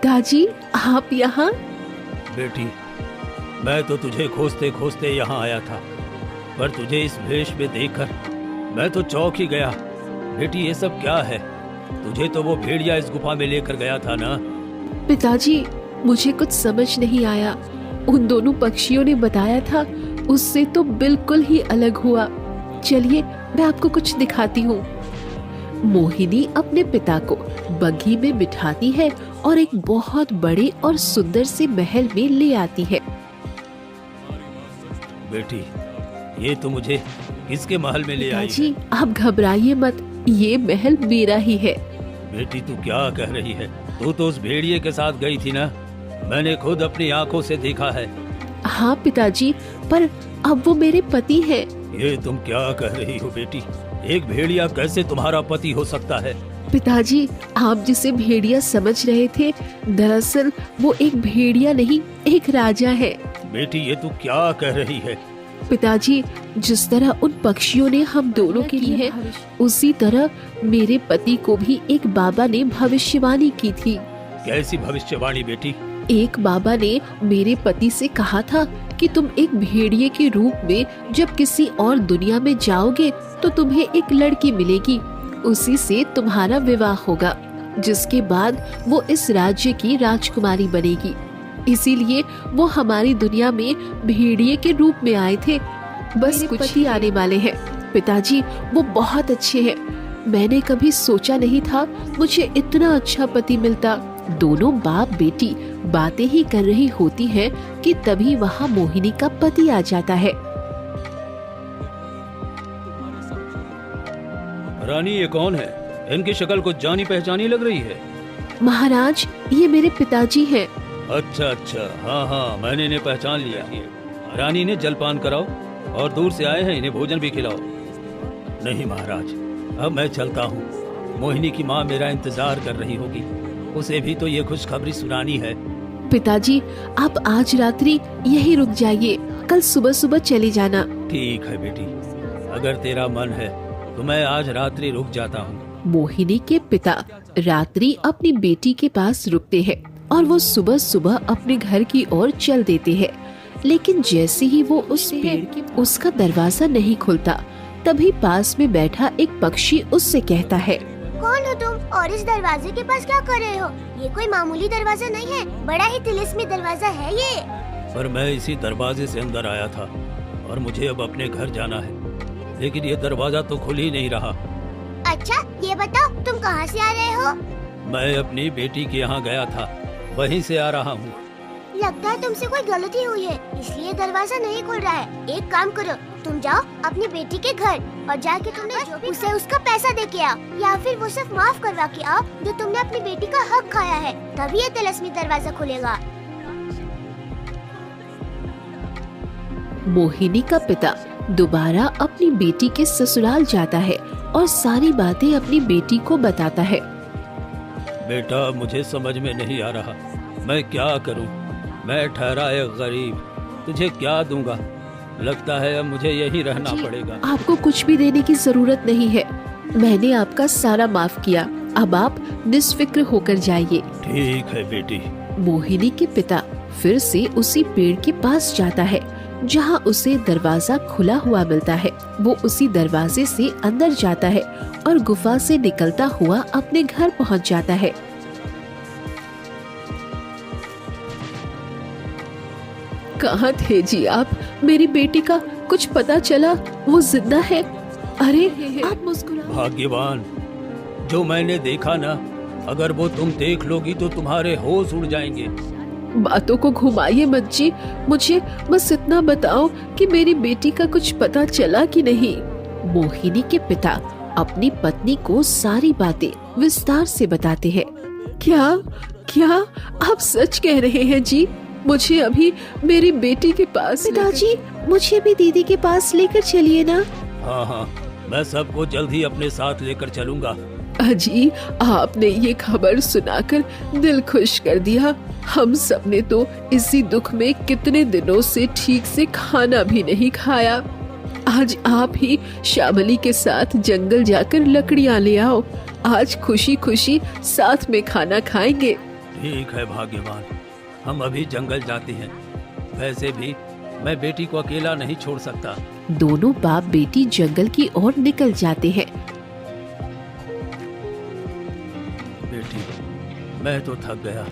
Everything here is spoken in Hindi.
पिताजी, आप यहाँ? बेटी, मैं तो तुझे खोजते खोजते यहाँ आया था, पर तुझे इस भेष में देखकर मैं तो चौंक ही गया। बेटी, ये सब क्या है? तुझे तो वो भेड़िया इस गुफा में लेकर गया था ना? पिताजी, मुझे कुछ समझ नहीं आया। उन दोनों पक्षियों ने बताया था, उससे तो बिल्कुल ही अलग हुआ। चलिए, मैं आपको कुछ दिखाती हूँ। मोहिनी अपने पिता को बग्घी में बिठाती है और एक बहुत बड़े और सुंदर से महल में ले आती है। बेटी, ये तो मुझे किसके महल में ले आई है? पिताजी, आप घबराइए मत, ये महल मेरा ही है। बेटी, तू क्या कह रही है? तू तो उस भेड़िए के साथ गई थी ना? मैंने खुद अपनी आंखों से देखा है। हाँ पिताजी, पर अब वो मेरे पति हैं। ये तुम क्या कह रही हो बेटी? एक भेड़िया कैसे तुम्हारा पति हो सकता है? पिताजी, आप जिसे भेड़िया समझ रहे थे, दरअसल वो एक भेड़िया नहीं, एक राजा है। बेटी, ये तू क्या कह रही है? पिताजी, जिस तरह उन पक्षियों ने हम दोनों के लिए है, उसी तरह मेरे पति को भी एक बाबा ने भविष्यवाणी की थी। कैसी भविष्यवाणी बेटी? एक बाबा ने मेरे पति से कहा था कि तुम एक भेड़िए के रूप में जब किसी और दुनिया में जाओगे तो तुम्हें एक लड़की मिलेगी, उसी से तुम्हारा विवाह होगा, जिसके बाद वो इस राज्य की राजकुमारी बनेगी। इसीलिए वो हमारी दुनिया में भेड़िए के रूप में आए थे। बस कुछ ही आने वाले हैं। पिताजी, वो बहुत अच्छे हैं। मैंने कभी सोचा नहीं था मुझे इतना अच्छा पति मिलता। दोनों बाप बेटी बातें ही कर रही होती हैं कि तभी वहाँ मोहिनी का पति आ जाता है। रानी, ये कौन है? इनकी शक्ल कुछ जानी पहचानी लग रही है। महाराज, ये मेरे पिताजी हैं। अच्छा अच्छा, हाँ हाँ, मैंने इन्हें पहचान लिया है। रानी, ने जलपान कराओ और दूर से आए हैं, इन्हें भोजन भी खिलाओ। नहीं महाराज, अब मैं चलता हूँ। मोहिनी की माँ मेरा इंतजार कर रही होगी, उसे भी तो ये खुशखबरी सुनानी है। पिताजी, आप आज रात्रि यहीं रुक जाइए, कल सुबह सुबह चले जाना। ठीक है बेटी, अगर तेरा मन है तो मैं आज रात्रि रुक जाता हूँ। मोहिनी के पिता रात्रि अपनी बेटी के पास रुकते हैं और वो सुबह सुबह अपने घर की ओर चल देते हैं। लेकिन जैसे ही वो उस पेड़ के उसका दरवाजा नहीं खुलता, तभी पास में बैठा एक पक्षी उससे कहता है, कौन हो तुम और इस दरवाजे के पास क्या कर रहे हो? ये कोई मामूली दरवाजा नहीं है, बड़ा ही तिलिस्मी दरवाजा है ये। पर मैं इसी दरवाजे से अंदर आया था और मुझे अब अपने घर जाना है, लेकिन ये दरवाजा तो खुल ही नहीं रहा। अच्छा, ये बताओ तुम कहाँ से आ रहे हो? मैं अपनी बेटी के यहाँ गया था, वहीं से आ रहा हूँ। लगता है तुमसे कोई गलती हुई है, इसलिए दरवाजा नहीं खुल रहा है। एक काम करो, तुम जाओ अपनी बेटी के घर और जाके तुमने जो भी उसे उसका पैसा दे के आओ, या फिर वो सिर्फ माफ करवा के आओ जो तुमने अपनी बेटी का हक खाया है, तभी ये तिलिस्मी दरवाजा खुलेगा। मोहिनी का पिता दोबारा अपनी बेटी के ससुराल जाता है और सारी बातें अपनी बेटी को बताता है। बेटा, मुझे समझ में नहीं आ रहा, मैं क्या करूं? मैं ठहरा एक गरीब, तुझे क्या दूंगा? लगता है अब मुझे यही रहना पड़ेगा। आपको कुछ भी देने की जरूरत नहीं है, मैंने आपका सारा माफ किया। अब आप निश्फिक्र होकर जाइए। ठीक है बेटी। मोहिनी के पिता फिर से उसी पेड़ के पास जाता है जहाँ उसे दरवाजा खुला हुआ मिलता है। वो उसी दरवाजे से अंदर जाता है और गुफा से निकलता हुआ अपने घर पहुँच जाता है। कहाँ थे जी आप? मेरी बेटी का कुछ पता चला? वो जिंदा है? अरे आप मुस्कुरा। भाग्यवान, जो मैंने देखा ना, अगर वो तुम देख लोगी तो तुम्हारे होश उड़ जाएंगे। बातों को घुमाइए मत जी, मुझे बस इतना बताओ कि मेरी बेटी का कुछ पता चला कि नहीं। मोहिनी के पिता अपनी पत्नी को सारी बातें विस्तार से बताते हैं। क्या क्या आप सच कह रहे हैं जी? मुझे अभी मेरी बेटी के पास। पिताजी, मुझे भी दीदी के पास लेकर चलिए ना। हाँ हाँ, मैं सबको जल्द ही अपने साथ लेकर चलूंगा। अजी, आपने ये खबर सुनाकर दिल खुश कर दिया। हम सब ने तो इसी दुख में कितने दिनों से ठीक से खाना भी नहीं खाया। आज आप ही श्यामली के साथ जंगल जाकर लकड़ियाँ ले आओ। आज खुशी खुशी साथ में खाना खाएंगे। ठीक है भाग्यवान, हम अभी जंगल जाते हैं। वैसे भी मैं बेटी को अकेला नहीं छोड़ सकता। दोनों बाप बेटी जंगल की ओर निकल जाते हैं। बेटी, मैं तो थक गया।